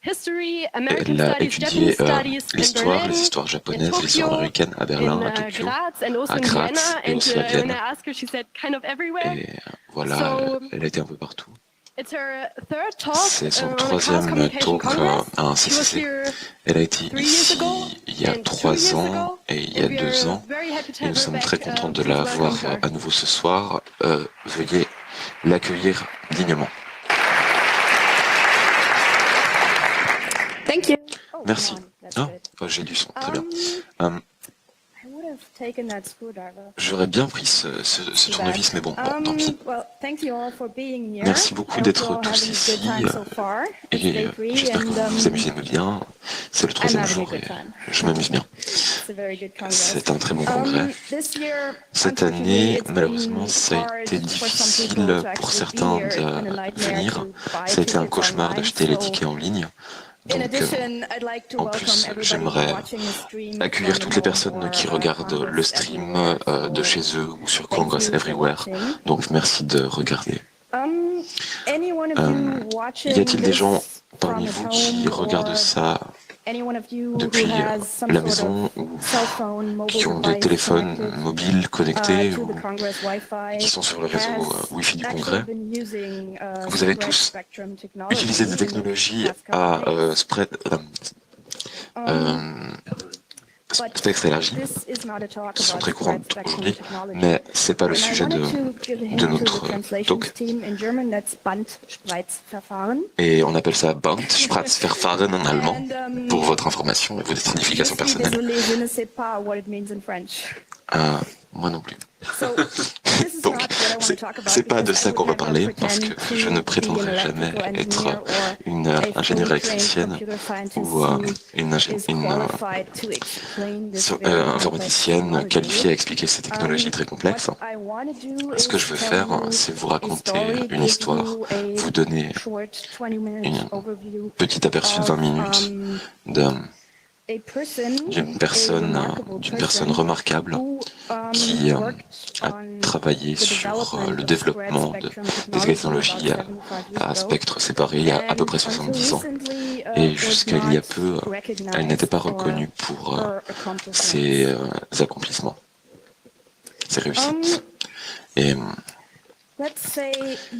Elle a étudié l'histoire, les histoires japonaises, l'histoire américaine à Berlin, à Tokyo, à Graz et aussi à Vienne. Et voilà, elle a été un peu partout. C'est son troisième talk à un CCC. Elle a été ici il y a 3 ans et il y a 2 ans. Et nous sommes très contents de la voir à nouveau ce soir. Veuillez l'accueillir dignement. Merci. Ah, j'ai du son, très bien. J'aurais bien pris ce tournevis, mais bon, tant pis. Merci beaucoup d'être tous ici. Et j'espère que vous vous amusez bien. C'est le 3e jour et je m'amuse bien. C'est un très bon congrès. Cette année, malheureusement, ça a été difficile pour certains de venir. Ça a été un cauchemar d'acheter les tickets en ligne. Donc, en plus, j'aimerais accueillir toutes les personnes qui regardent le stream de chez eux ou sur Congress Everywhere. Donc, merci de regarder. Y a-t-il des gens parmi vous qui regardent ça depuis la maison ou qui ont des téléphones mobiles connectés ou qui sont sur le réseau Wi-Fi du Congrès? Vous avez tous utilisé des technologies à spectre élargi, qui sont très courantes aujourd'hui, mais c'est pas le sujet de notre talk. Et on appelle ça Bandspratzverfahren en allemand, pour votre information et vos significations personnelles. Moi non plus. Donc, c'est pas de ça qu'on va parler, parce que je ne prétendrai jamais être une ingénieure électricienne ou une informaticienne qualifiée à expliquer ces technologies très complexes. Ce que je veux faire, c'est vous raconter une histoire, vous donner un petit aperçu de 20 minutes d'une personne remarquable qui a travaillé sur le développement des technologies à spectre séparé il y a à peu près 70 ans. Et jusqu'à il y a peu, elle n'était pas reconnue pour ses accomplissements, ses réussites. Et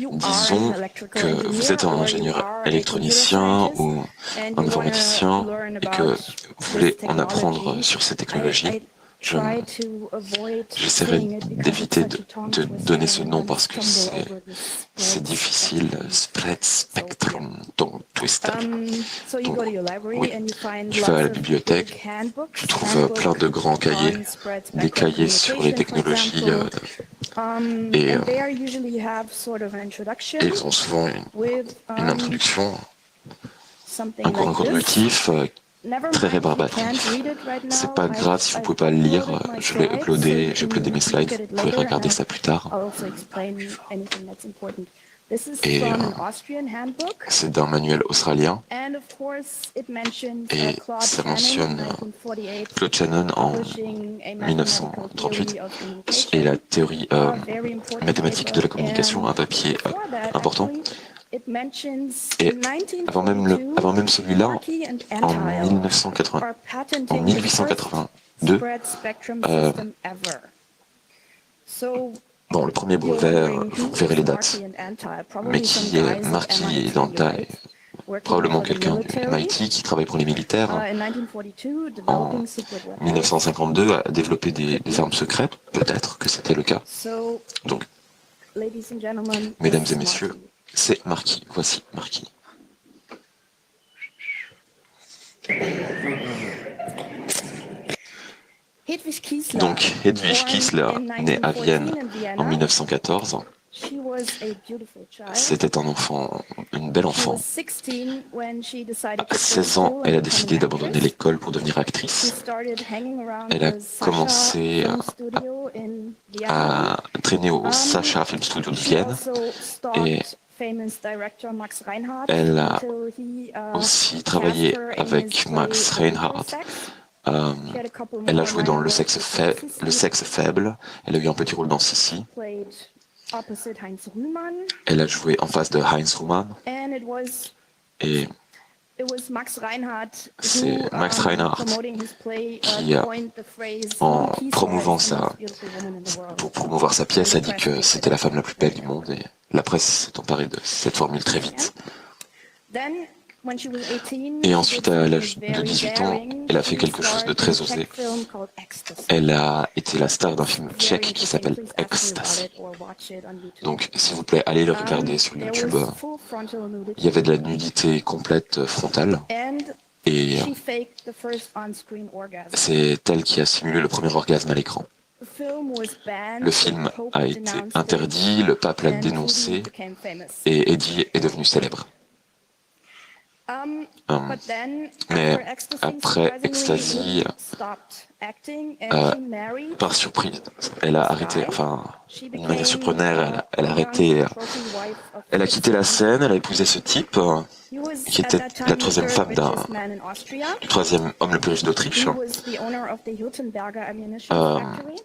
disons que vous êtes un ingénieur électronicien ou un informaticien et que vous voulez en apprendre sur ces technologies. J'essaierai d'éviter de donner ce nom parce que c'est difficile. Spread Spectrum Twister. Donc, oui, tu vas à la bibliothèque, tu trouves plein de grands cahiers, des cahiers sur les technologies et ils ont souvent une introduction, un cours introductif très rébarbatif. C'est pas grave si vous pouvez pas le lire, je vais uploader mes slides, vous pouvez regarder ça plus tard. Et c'est d'un manuel australien et ça mentionne Claude Shannon en 1938 et la théorie mathématique de la communication, un papier important. Et avant même celui-là, en 1882, bon, le premier brevet, vous verrez les dates, mais qui est Marquis et Anti, probablement quelqu'un du MIT qui travaille pour les militaires, en 1952 a développé des armes secrètes, peut-être que c'était le cas. Donc, mesdames et messieurs, c'est Marquis, voici Marquis. Donc, Hedwig Kiesler, née à Vienne en 1914, c'était un enfant, une belle enfant. À 16 ans, elle a décidé d'abandonner l'école pour devenir actrice. Elle a commencé à traîner au Sacha Film Studio de Vienne et elle a aussi travaillé avec Max Reinhardt. Elle a joué dans Le sexe faible. Elle a eu un petit rôle dans Sissi. Elle a joué en face de Heinz Rühmann. Et c'est Max Reinhardt qui, en promouvant pour promouvoir sa pièce, a dit que c'était la femme la plus belle du monde, et la presse s'est emparée de cette formule très vite. Et ensuite, à l'âge de 18 ans, elle a fait quelque chose de très osé. Elle a été la star d'un film tchèque qui s'appelle Ecstasy. Donc, s'il vous plaît, allez le regarder sur YouTube. Il y avait de la nudité complète frontale. Et c'est elle qui a simulé le premier orgasme à l'écran. Le film a été interdit, le pape l'a dénoncé, et Eddie est devenu célèbre. Mais après Ecstasy, par surprise, elle a arrêté, enfin, d'une manière surprenante, elle a arrêté, elle a quitté la scène, elle a épousé ce type, qui était la troisième femme du troisième homme le plus riche d'Autriche.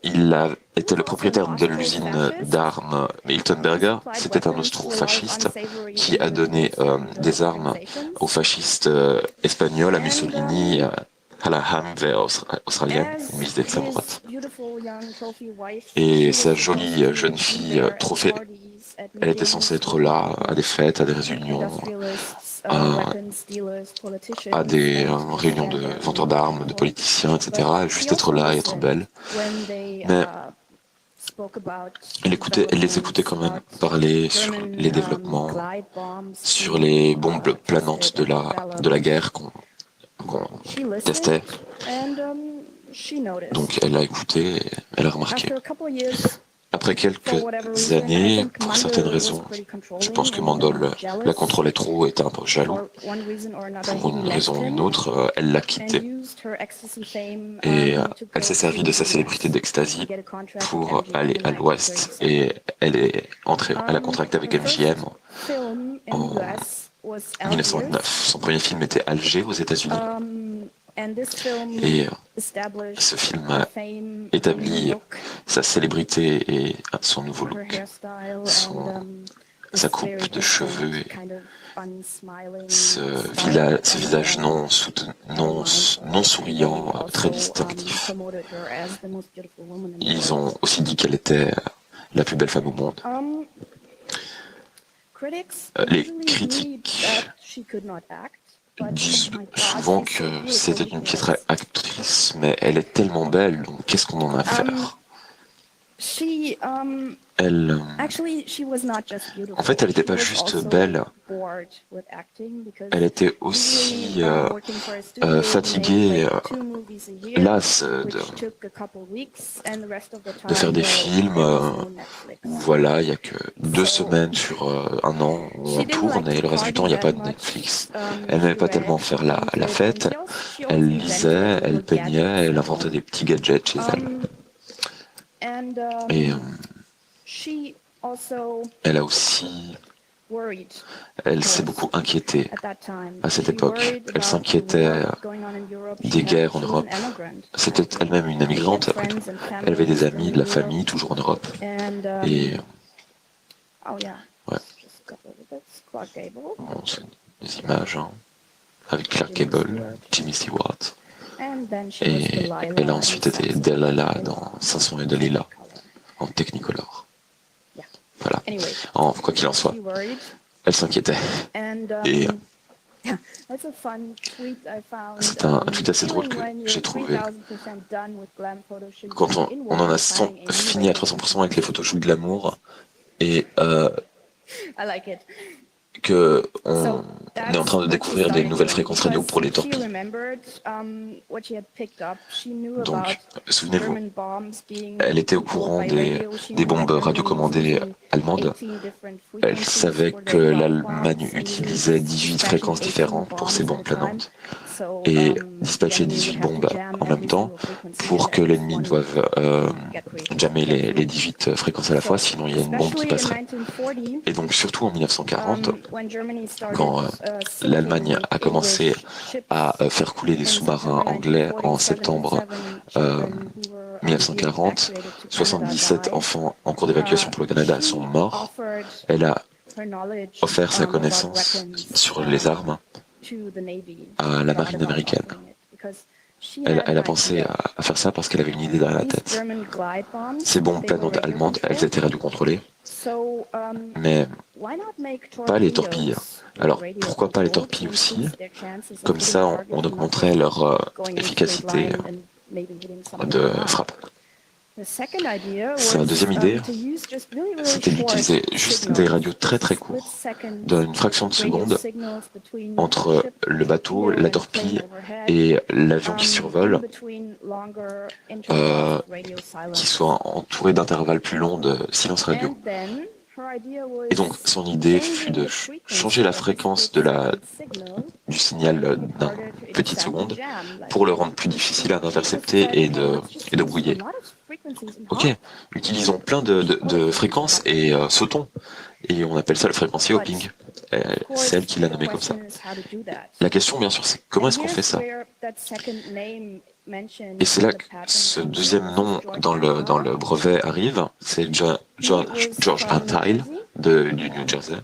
Il a été le propriétaire de l'usine d'armes Hiltonberger. C'était un austro-fasciste qui a donné des armes aux fascistes espagnols, à Mussolini, à la Hamwe australienne, une milice d'extrême droite. Et sa jolie jeune fille trophée, elle était censée être là à des fêtes, à des réunions, à des réunions de vendeurs d'armes, de politiciens, etc. Juste être là et être belle. Mais elle les écoutait quand même parler sur les développements, sur les bombes planantes de la guerre qu'on testait. Donc elle a écouté, et elle a remarqué. Après quelques années, pour certaines raisons, je pense que Mandel la contrôlait trop, était un peu jaloux. Pour une raison ou une autre, elle l'a quitté. Et elle s'est servie de sa célébrité d'Ecstasy pour aller à l'Ouest. Et elle a contracté avec MGM en 1929. Son premier film était Alger aux États-Unis. Et ce film a établi sa célébrité et son nouveau look, sa coupe de cheveux et ce visage non souriant, très distinctif. Ils ont aussi dit qu'elle était la plus belle femme au monde. Les critiques disent souvent que c'était une piètre actrice, mais elle est tellement belle, donc qu'est-ce qu'on en a à faire? En fait, elle n'était pas juste belle, elle était aussi fatiguée, lasse de faire des films où voilà, il n'y a que 2 semaines sur un an où on tourne et le reste du temps, il n'y a pas de Netflix. Elle n'aimait pas tellement faire la fête, elle lisait, elle peignait, elle inventait des petits gadgets chez elle. Et elle s'est beaucoup inquiétée à cette époque. Elle s'inquiétait des guerres en Europe. C'était elle-même une immigrante, après tout. Elle avait des amis, de la famille, toujours en Europe. Et ouais. Bon, c'est des images, hein, avec Clark Gable, Jimmy Stewart. Et elle a ensuite été Delilah dans 500 et Delilah en Technicolor. Voilà. Quoi qu'il en soit, elle s'inquiétait. Et c'est un tweet assez drôle que j'ai trouvé. Quand on en a fini à 300% avec les photoshoots de l'amour, et qu'on est en train de découvrir des nouvelles fréquences radio pour les torpilles. Donc, souvenez-vous, elle était au courant des bombes radiocommandées allemandes. Elle savait que l'Allemagne utilisait 18 fréquences différentes pour ces bombes planantes et dispatchait 18 bombes en même temps pour que l'ennemi doive jammer les 18 fréquences à la fois, sinon il y a une bombe qui passerait. Et donc surtout en 1940, quand l'Allemagne a commencé à faire couler des sous-marins anglais en septembre 1940, 77 enfants en cours d'évacuation pour le Canada sont morts. Elle a offert sa connaissance sur les armes à la marine américaine. Elle a pensé à faire ça parce qu'elle avait une idée dans la tête. Ces bombes planantes allemandes, elles étaient radiocontrôlées, mais pas les torpilles. Alors, pourquoi pas les torpilles aussi? Comme ça, on augmenterait leur efficacité de frappe. Sa deuxième idée, c'était d'utiliser juste des radios très très courts, d'une fraction de seconde, entre le bateau, la torpille et l'avion qui survole, qui soit entouré d'intervalles plus longs de silence radio. Et donc, son idée fut de changer la fréquence du signal d'un petite seconde pour le rendre plus difficile à intercepter et de brouiller. Ok, utilisons plein de fréquences et sautons. Et on appelle ça le frequency hopping. C'est elle qui l'a nommé comme ça. La question, bien sûr, c'est comment est-ce qu'on fait ça? Et c'est là que ce deuxième nom dans le brevet arrive, c'est George Antile du New Jersey.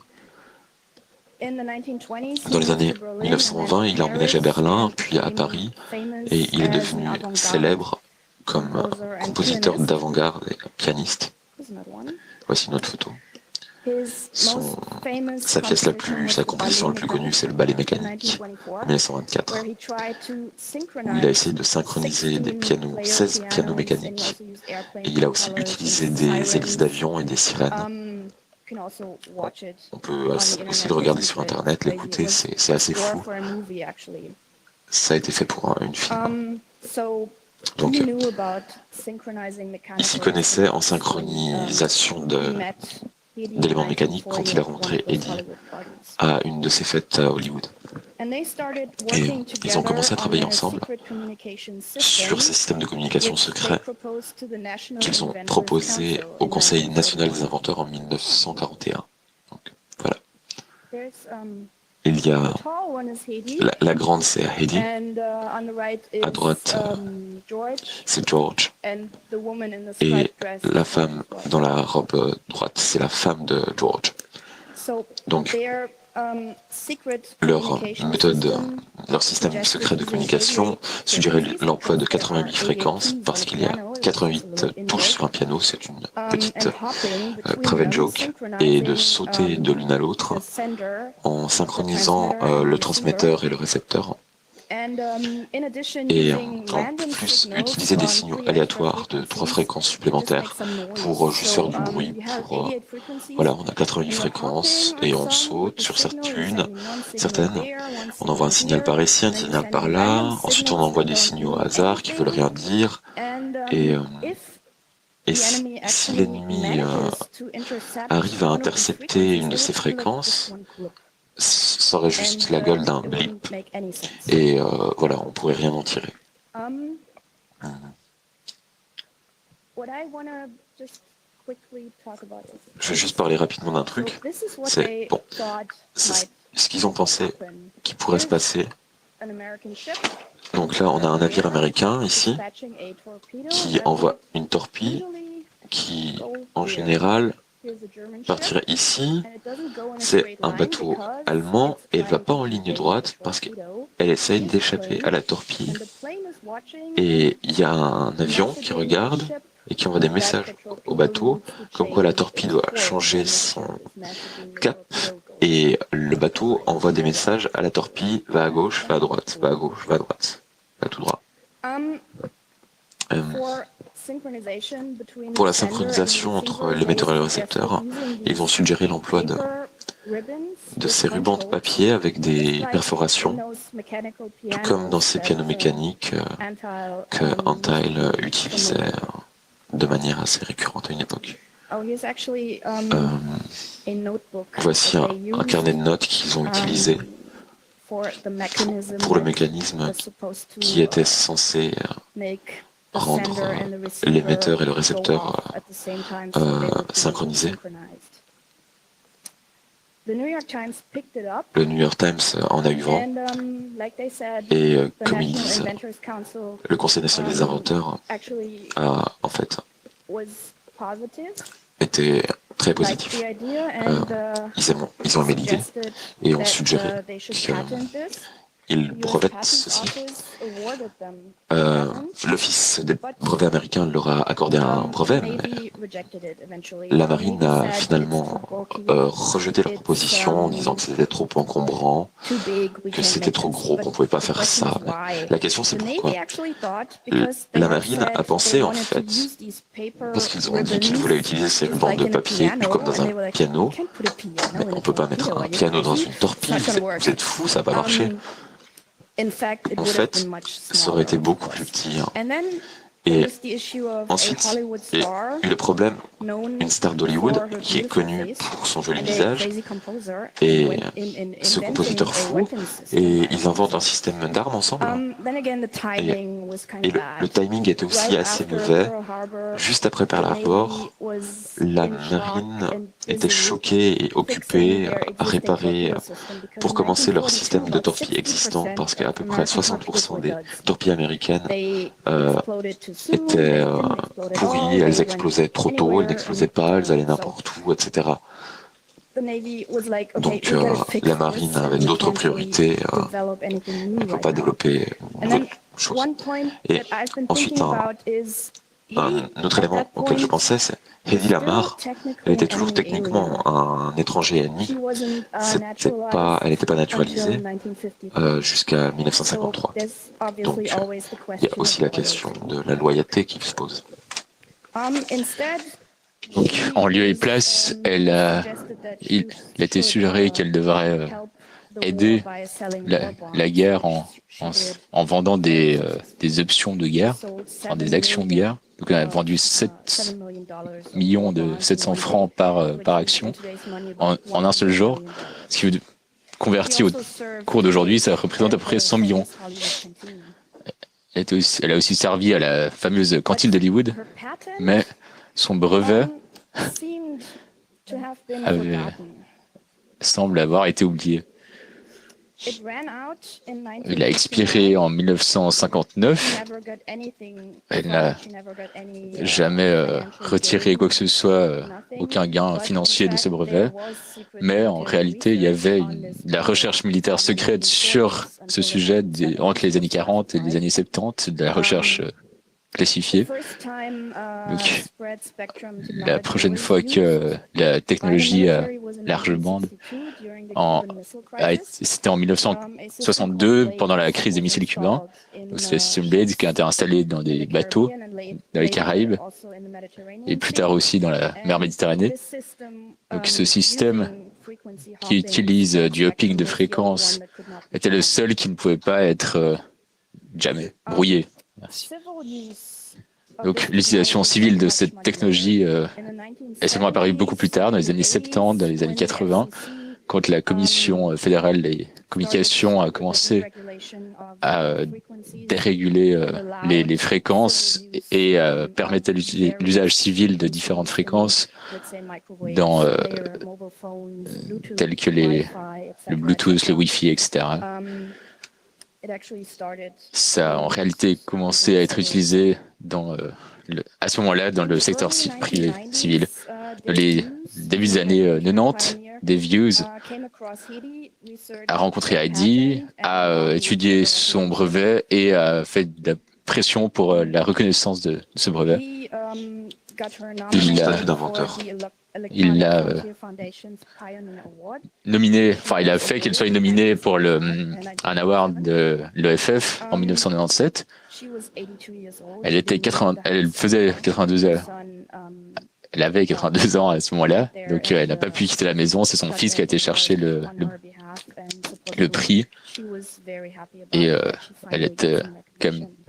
Dans les années 1920, il a emménagé à Berlin, puis à Paris, et il est devenu célèbre comme compositeur d'avant-garde et pianiste. Voici une autre photo. Sa composition la plus connue, c'est le ballet mécanique, en 1924, où il a essayé de synchroniser 16 pianos mécaniques, et il a aussi utilisé des hélices d'avion et des sirènes. On peut aussi le regarder sur Internet, l'écouter, c'est assez fou. Ça a été fait pour une film. Donc, il s'y connaissait en synchronisation d'éléments mécaniques quand il a rencontré Eddie à une de ses fêtes à Hollywood. Et ils ont commencé à travailler ensemble sur ces systèmes de communication secrets qu'ils ont proposés au Conseil national des inventeurs en 1941. Donc, voilà. Il y a la grande, c'est Heidi. À droite, c'est George. Et la femme dans la robe droite, c'est la femme de George. Donc, leur méthode, leur système secret de communication suggérait l'emploi de 88 fréquences parce qu'il y a 88 touches sur un piano, c'est une petite private joke, et de sauter de l'une à l'autre en synchronisant le transmetteur et le récepteur. Et en plus, utiliser des signaux aléatoires de 3 fréquences supplémentaires pour juste faire du bruit. Voilà, on a 88 fréquences et on saute sur certaines. On envoie un signal par ici, un signal par là. Ensuite, on envoie des signaux au hasard qui veulent rien dire. Et si l'ennemi arrive à intercepter une de ces fréquences, ça aurait juste la gueule d'un blip. Et voilà, on pourrait rien en tirer. Je vais juste parler rapidement d'un truc. C'est ce qu'ils ont pensé qui pourrait se passer. Donc là, on a un navire américain ici qui envoie une torpille qui, en général, partirait ici. C'est un bateau allemand et elle ne va pas en ligne droite parce qu'elle essaye d'échapper à la torpille. Et il y a un avion qui regarde et qui envoie des messages au bateau comme quoi la torpille doit changer son cap, et le bateau envoie des messages à la torpille: va à gauche, va à droite, va à gauche, va à droite, va tout droit. Pour la synchronisation entre l'émetteur et le récepteur, ils ont suggéré l'emploi de ces rubans de papier avec des perforations, tout comme dans ces pianos mécaniques que Antile utilisait de manière assez récurrente à une époque. Voici un carnet de notes qu'ils ont utilisé pour le mécanisme qui était censé rendre l'émetteur et le récepteur synchronisés. Le New York Times en a eu vent, et comme ils disent, le Conseil national des inventeurs a en fait été très très positifs. Ils ont aimé l'idée et ont suggéré qu'ils brevettent ceci. L'Office des brevets américains leur a accordé un brevet, mais la marine a finalement rejeté la proposition en disant que c'était trop encombrant, que c'était trop gros, qu'on ne pouvait pas faire ça. Mais la question c'est pourquoi. La marine a pensé en fait, parce qu'ils ont dit qu'ils voulaient utiliser ces rubans de papier tout comme dans un piano, mais on ne peut pas mettre un piano dans une torpille, vous êtes fous, ça va pas marcher. En fait, ça aurait été beaucoup plus petit. Et ensuite, il y a eu le problème, une star d'Hollywood qui est connue pour son joli visage et ce compositeur fou, et ils inventent un système d'armes ensemble. Et le timing était aussi assez mauvais. Juste après Pearl Harbor, la marine était choquée et occupée à réparer pour commencer leur système de torpilles existant parce qu'à peu près 60% des torpilles américaines étaient pourries, elles explosaient trop tôt, elles n'explosaient pas, elles allaient n'importe où, etc. Donc la marine avait d'autres priorités, on ne peut pas développer d'autres choses. Et ensuite, un autre élément auquel je pensais, c'est Hedy Lamarr. Elle était toujours techniquement un étranger ennemi. Elle n'était pas naturalisée jusqu'à 1953. Donc il y a aussi la question de la loyauté qui se pose. Donc, en lieu et place, il a été suggéré qu'elle devrait aider la guerre en vendant des options de guerre, enfin, des actions de guerre. Donc, elle a vendu 7 millions de 700 francs par action en un seul jour, ce qui, converti au cours d'aujourd'hui, ça représente à peu près 100 millions. Elle a aussi servi à la fameuse cantine d'Hollywood, mais son brevet semble avoir été oublié. Il a expiré en 1959. Elle n'a jamais retiré quoi que ce soit, aucun gain financier de ce brevet. Mais en réalité, il y avait la recherche militaire secrète sur ce sujet entre les années 40 et les années 70, de la recherche classifiée. Donc, la prochaine fois que la technologie à large bande, c'était en 1962, pendant la crise des missiles cubains. C'est le système Blade qui a été installé dans des bateaux dans les Caraïbes et plus tard aussi dans la mer Méditerranée. Donc, ce système qui utilise du hopping de fréquence était le seul qui ne pouvait pas être jamais brouillé. Merci. Donc, l'utilisation civile de cette technologie est seulement apparue beaucoup plus tard, dans les années 70, dans les années 80, quand la Commission fédérale des communications a commencé à déréguler les fréquences et permettre l'usage civil de différentes fréquences telles que le Bluetooth, le Wi-Fi, etc. Ça a en réalité commencé à être utilisé à ce moment-là dans le secteur privé civil. Dans les débuts des années 90, Dave Hughes a rencontré Heidi, a étudié son brevet et a fait de la pression pour la reconnaissance de ce brevet. Il l'a nominé, enfin il a fait qu'elle soit nominée pour un award de l'EFF en 1997. Elle faisait 82 ans. Elle avait 82 ans à ce moment-là, donc elle n'a pas pu quitter la maison. C'est son fils qui a été chercher le prix. Et elle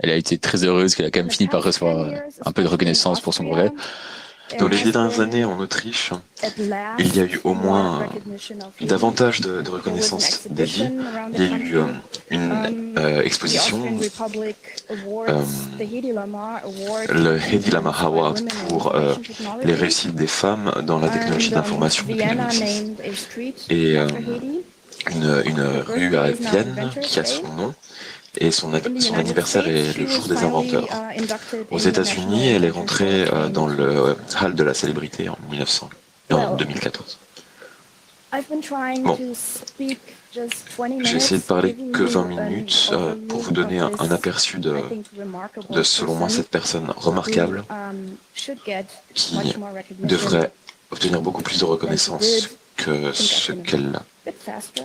a été très heureuse qu'elle a quand même fini par recevoir un peu de reconnaissance pour son brevet. Dans les 10 dernières années en Autriche, il y a eu au moins davantage de reconnaissance d'Heidi. Il y a eu une exposition, le Hedy Lamarr Award pour les réussites des femmes dans la technologie d'information depuis 2006. Et une rue à Vienne qui a son nom. Et son anniversaire est le jour des inventeurs. Aux États-Unis, elle est rentrée dans le hall de la célébrité en 1900. en 2014. Bon, j'ai essayé de parler que 20 minutes pour vous donner un aperçu de, selon moi, cette personne remarquable qui devrait obtenir beaucoup plus de reconnaissance que ce qu'elle a.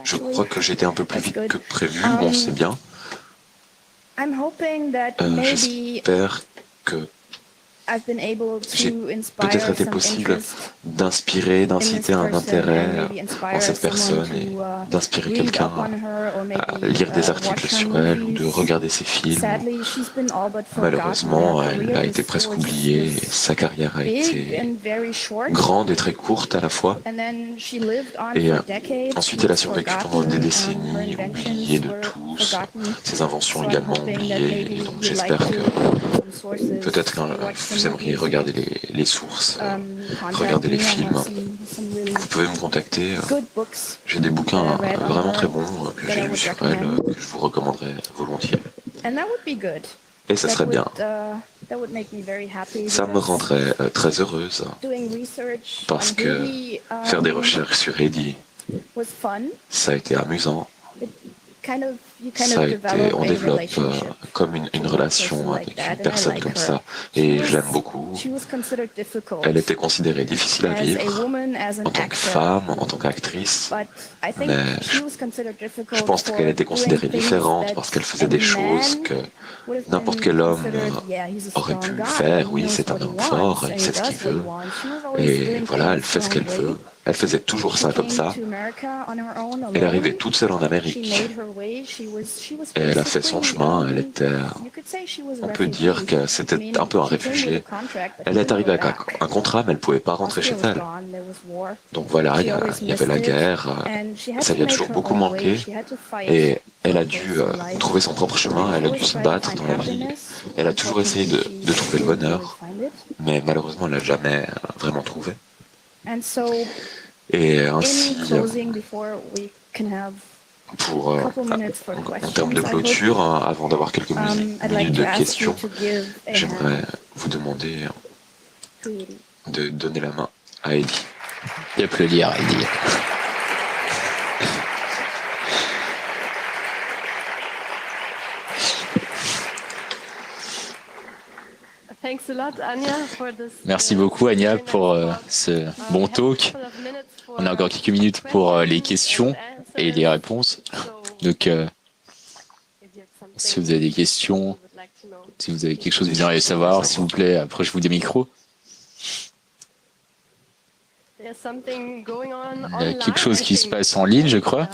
Je crois que j'étais un peu plus vite que prévu, bon c'est bien. J'espère que j'ai peut-être été possible d'inspirer, d'inciter un intérêt en cette personne et d'inspirer quelqu'un à lire des articles sur elle ou de regarder ses films. Malheureusement, elle a été presque oubliée et sa carrière a été grande et très courte à la fois. Et ensuite, elle a survécu pendant des décennies, oubliée de tous, ses inventions également oubliées. Et donc j'espère que peut-être que vous aimeriez regarder les sources, regarder les films. Vous pouvez me contacter. J'ai des bouquins vraiment très bons que j'ai lus sur elle, que je vous recommanderais volontiers. Et ça serait bien. Ça me rendrait très heureuse parce que faire des recherches sur Heidi, ça a été amusant. Ça a été, on développe comme une relation avec une personne comme ça, et je l'aime beaucoup. Elle était considérée difficile à vivre en tant que femme, en tant qu'actrice, mais je pense qu'elle était considérée différente parce qu'elle faisait des choses que n'importe quel homme aurait pu faire. Oui, c'est un homme fort, il sait ce qu'il veut, et voilà, elle fait ce qu'elle veut. Elle faisait toujours ça comme ça. Elle arrivait toute seule en Amérique. Et elle a fait son chemin. Elle était, on peut dire que c'était un peu un réfugié. Elle est arrivée avec un contrat, mais elle ne pouvait pas rentrer chez elle. Donc voilà, il y avait la guerre. Ça lui a toujours beaucoup manqué. Et elle a dû trouver son propre chemin. Elle a dû se battre dans la vie. Elle a toujours essayé de trouver le bonheur. Mais malheureusement, elle ne l'a jamais vraiment trouvé. Et ainsi, en termes de clôture, avant d'avoir quelques minutes de questions, j'aimerais vous demander de donner la main à Heidi. Et applaudir à Heidi. Merci beaucoup Anya pour ce bon talk. On a encore quelques minutes pour les questions et les réponses. Donc, si vous avez des questions, si vous avez quelque chose que vous aimeriez savoir, s'il vous plaît, approchez-vous des micros. Il y a quelque chose qui se passe en ligne, je crois.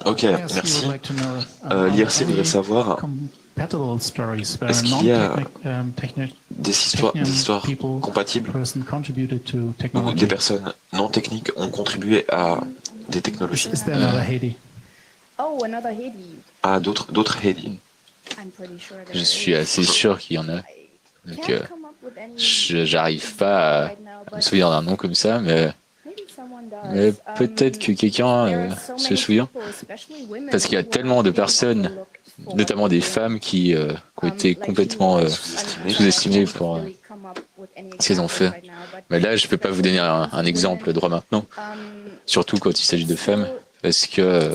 Ok, merci. L'IRC voudrait savoir, est-ce qu'il y a des histoires compatibles où des personnes non techniques ont contribué à des technologies? Ah, d'autres Heidi. Je suis assez sûr qu'il y en a. Donc, j'arrive pas à me souvenir d'un nom comme ça, mais peut-être que quelqu'un se souvient. Parce qu'il y a tellement de personnes, notamment des femmes, qui ont été complètement sous-estimées pour ce qu'ils ont fait. Mais là, je ne peux pas vous donner un exemple droit maintenant, surtout quand il s'agit de femmes, parce que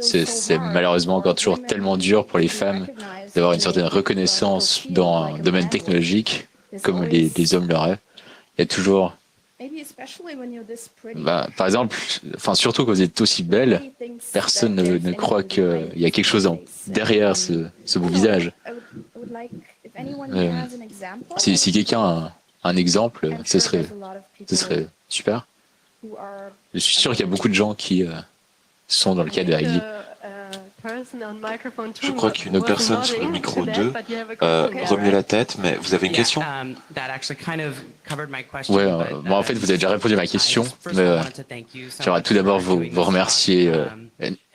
c'est malheureusement encore toujours tellement dur pour les femmes d'avoir une certaine reconnaissance dans un domaine technologique, comme les hommes l'auraient. Il y a toujours... par exemple, surtout quand vous êtes aussi belle, personne ne croit qu'il y a quelque chose derrière ce beau visage. Si quelqu'un a un exemple, ce serait super. Je suis sûr qu'il y a beaucoup de gens qui sont dans le cas de Heidi. Je crois qu'une personne sur le micro 2 remue la tête, mais vous avez une question? Ouais, en fait, vous avez déjà répondu à ma question, mais j'aimerais tout d'abord vous remercier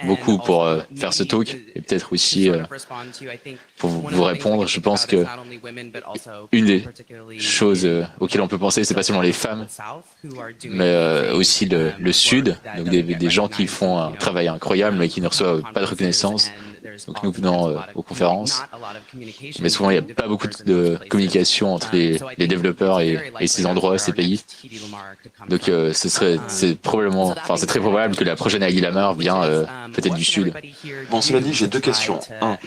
beaucoup pour faire ce talk et peut-être aussi pour vous répondre. Je pense que une des choses auxquelles on peut penser, c'est pas seulement les femmes, mais aussi le Sud, donc des gens qui font un travail incroyable mais qui ne reçoivent pas de reconnaissance. Donc nous venons aux conférences, mais souvent il n'y a pas beaucoup de communication entre les développeurs et ces endroits, ces pays. Donc c'est très probable que la prochaine Heidi Lamar vient peut-être du sud. Bon, cela dit, j'ai deux questions. Un,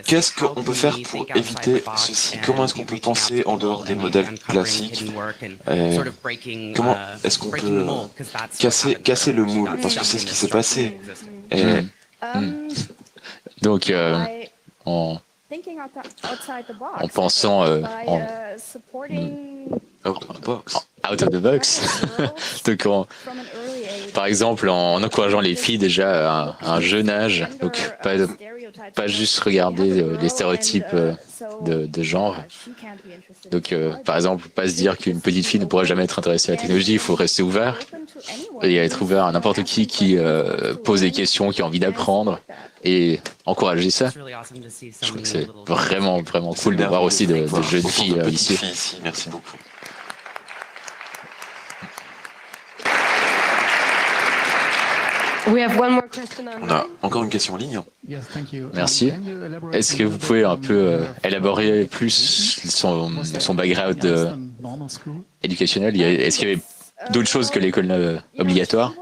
qu'est-ce qu'on peut faire pour éviter ceci? Comment est-ce qu'on peut penser en dehors des modèles classiques? Comment est-ce qu'on peut casser le moule? Parce que c'est ce qui s'est passé. Donc, en pensant out of the box, donc par exemple en encourageant les filles déjà à un jeune âge, donc pas juste regarder les stéréotypes de genre. Donc par exemple, pas se dire qu'une petite fille ne pourra jamais être intéressée à la technologie, il faut rester ouvert et être ouvert à n'importe qui pose des questions, qui a envie d'apprendre et encourager ça. Je trouve que c'est vraiment cool de voir aussi de jeunes filles ici. Merci beaucoup. On a encore une question en ligne. Merci. Est-ce que vous pouvez un peu élaborer plus son background éducationnel? Est-ce qu'il y avait d'autres choses que l'école obligatoire?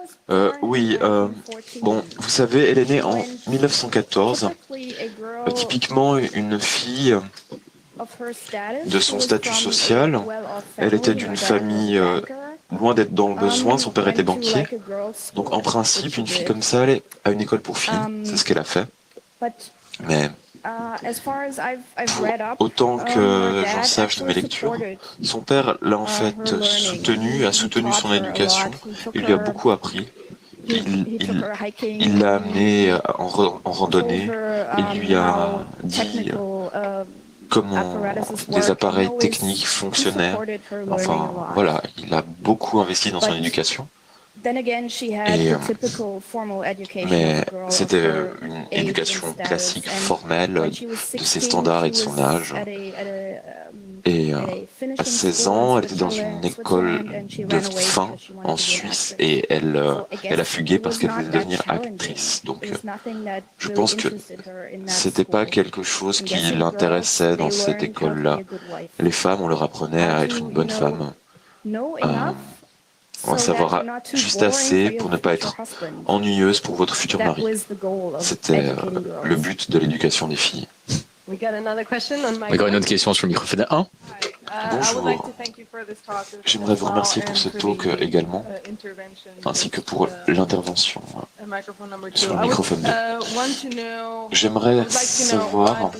Oui. Bon, vous savez, elle est née en 1914. Typiquement, une fille de son statut social. Elle était d'une famille loin d'être dans le besoin. Son père était banquier. Donc, en principe, une fille comme ça, elle est à une école pour filles. C'est ce qu'elle a fait. Mais autant que j'en sache de mes lectures, son père l'a en fait soutenu, a soutenu son éducation. Il lui a beaucoup appris. Il l'a amené en randonnée. Il lui a dit comment des appareils techniques fonctionnaient. Enfin, voilà, il a beaucoup investi dans son éducation. Mais c'était une éducation classique, formelle, de ses standards et de son âge. Et à 16 ans, elle était dans une école de fin en Suisse et elle a fugué parce qu'elle voulait devenir actrice. Donc je pense que c'était pas quelque chose qui l'intéressait dans cette école-là. Les femmes, on leur apprenait à être une bonne femme. On va savoir juste assez pour ne pas être ennuyeuse pour votre futur mari. C'était le but de l'éducation des filles. Encore une autre question sur le microphone 1. Bonjour. J'aimerais vous remercier pour ce talk également, ainsi que pour l'intervention sur le microphone 2. J'aimerais savoir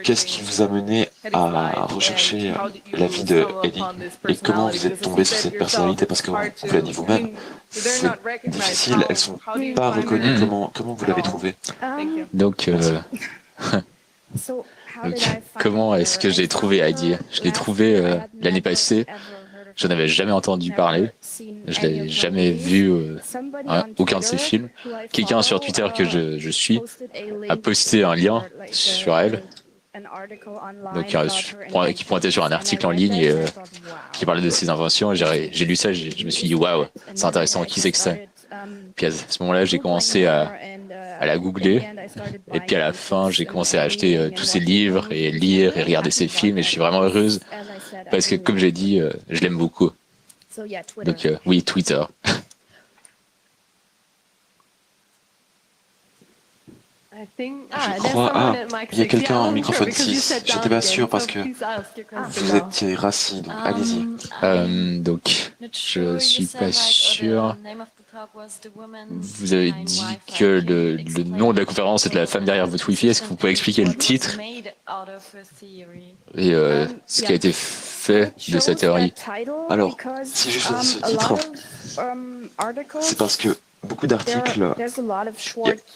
qu'est-ce qui vous a mené à rechercher la vie de Ellie et comment vous êtes tombé sur cette personnalité, parce que vous l'a dit vous-même, c'est difficile, elles ne sont pas reconnues. Comment vous l'avez trouvée? Donc, comment est-ce que j'ai trouvé Heidi? Je l'ai trouvé l'année passée. Je n'avais jamais entendu parler. Je l'ai jamais vu aucun de ses films. Quelqu'un sur Twitter que je suis a posté un lien sur elle, donc qui pointait sur un article en ligne et qui parlait de ses inventions. J'ai lu ça, je me suis dit waouh, c'est intéressant. Qui c'est que ça? Puis à ce moment-là, j'ai commencé à la googler. Et puis à la fin, j'ai commencé à acheter tous ses livres et lire et regarder ses films. Et je suis vraiment heureuse parce que, comme j'ai dit, je l'aime beaucoup. Donc oui, Twitter. Je crois... il y a quelqu'un au microphone 6. J'étais pas sûr parce que vous étiez rassis. Donc allez-y. Donc, je suis pas sûr. Vous avez dit que le nom de la conférence est de la femme derrière votre Wi-Fi. Est-ce que vous pouvez expliquer le titre et ce qui a été fait de cette théorie? Alors, si j'ai choisi ce titre, c'est parce que beaucoup d'articles,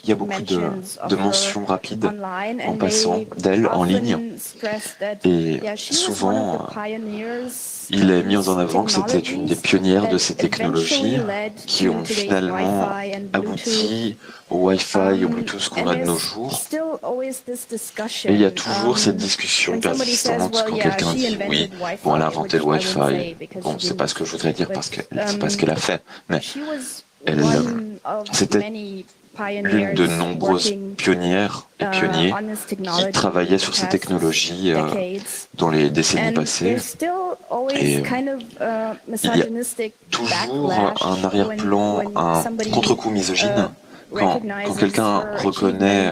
il y a beaucoup de mentions rapides en passant d'elle en ligne. Et souvent, il est mis en avant que c'était une des pionnières de ces technologies qui ont finalement abouti au Wi-Fi, au Bluetooth qu'on a de nos jours. Et il y a toujours cette discussion persistante quand quelqu'un dit « oui, bon, elle a inventé le Wi-Fi ». Bon, c'est pas ce que je voudrais dire parce que c'est pas ce qu'elle a fait, mais c'était l'une de nombreuses pionnières et pionniers qui travaillaient sur ces technologies dans les décennies passées. Et il y a toujours un arrière-plan, un contre-coup misogyne. Quand quelqu'un reconnaît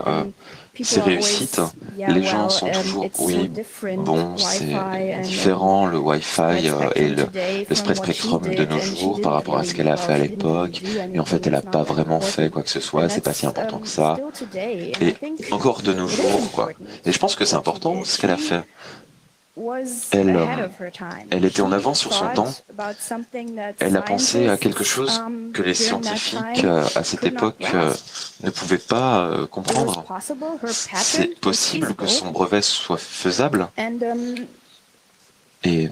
ses réussites, les gens sont toujours, oui, bon, c'est différent, le Wi-Fi et le spectrum de nos jours par rapport à ce qu'elle a fait à l'époque. Et en fait, elle n'a pas vraiment fait quoi que ce soit, c'est pas si important que ça. Et encore de nos jours, quoi. Et je pense que c'est important ce qu'elle a fait. Elle était en avance sur son temps. Elle a pensé à quelque chose que les scientifiques à cette époque ne pouvaient pas comprendre. C'est possible que son brevet soit faisable. Et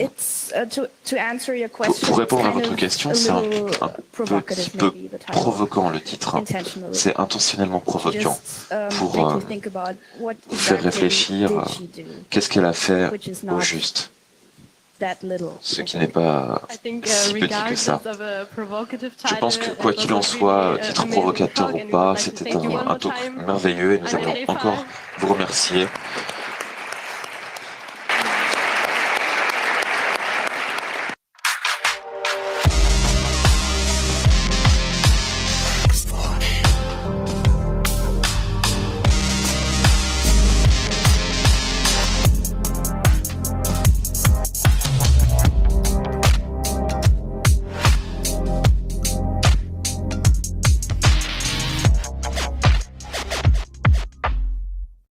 pour répondre à votre question, c'est un petit peu provoquant le titre. C'est intentionnellement provoquant pour vous faire réfléchir qu'est-ce qu'elle a fait au juste. Ce qui n'est pas si petit que ça. Je pense que quoi qu'il en soit, titre provocateur ou pas, c'était un talk merveilleux et nous allons encore vous remercier